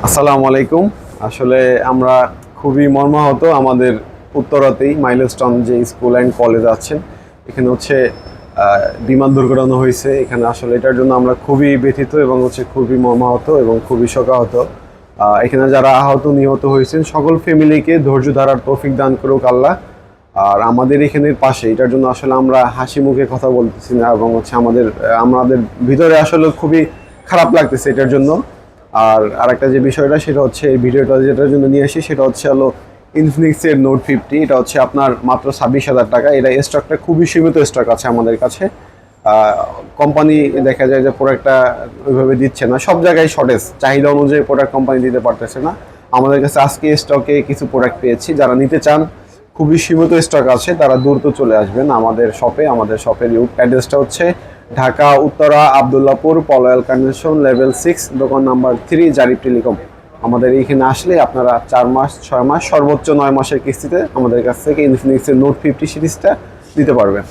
আসসালামু আলাইকুম। আসলে আমরা খুবই মর্মাহত আমাদের উত্তরাতেই মাইলস্টোন যে স্কুল অ্যান্ড কলেজ আছেন এখানে বিমান দুর্ঘটনা হয়েছে। এখানে আসলে এটার জন্য আমরা খুবই ব্যথিত এবং খুবই মর্মাহত এবং খুবই শোকাহত। এখানে যারা আহত নিহত হয়েছেন সকল ফ্যামিলিকে ধৈর্য ধারার তৌফিক দান করুক আল্লাহ। আর আমাদের এখানের পাশে এটার জন্য আসলে আমরা হাসি মুখে কথা বলতেছি না এবং আমাদের ভিতরে আসলে খুবই খারাপ লাগতেছে এটার জন্য। আর আরেকটা যে বিষয়টা সেটা হচ্ছে এই ভিডিওটা যেটার জন্য নিয়ে আসি সেটা হলো ইনফিনিক্সের নোট 50। এটা হচ্ছে আপনার মাত্র 26,000 টাকা। এটা স্টকটা খুবই সীমিত স্টক আছে আমাদের কাছে। কোম্পানি দেখা যায় যে প্রোডাক্টটা ওইভাবে দিচ্ছে না, সব জায়গায় শর্টেজ, চাহিদা অনুযায়ী প্রোডাক্ট কোম্পানি দিতে পারতেছে না। আমাদের কাছে আজকে স্টকে কিছু প্রোডাক্ট পেয়েছি, যারা নিতে চান খুবই সীমিত স্টক আছে, তারা দ্রুত চলে আসবেন আমাদের শপে। আমাদের শপের অ্যাড্রেসটা হচ্ছে ঢাকা উত্তরা আবদুল্লাপুর পলয়াল কনভেনশন লেভেল 6 দোকান নাম্বার 3 জারিফ টেলিকম। আমাদের এইখানে আসলে আপনারা 4 মাস 6 মাস সর্বোচ্চ 9 মাসের কিস্তিতে আমাদের কাছ থেকে ইনফিনিক্সের নোট 50 সিরিজটা দিতে পারবেন।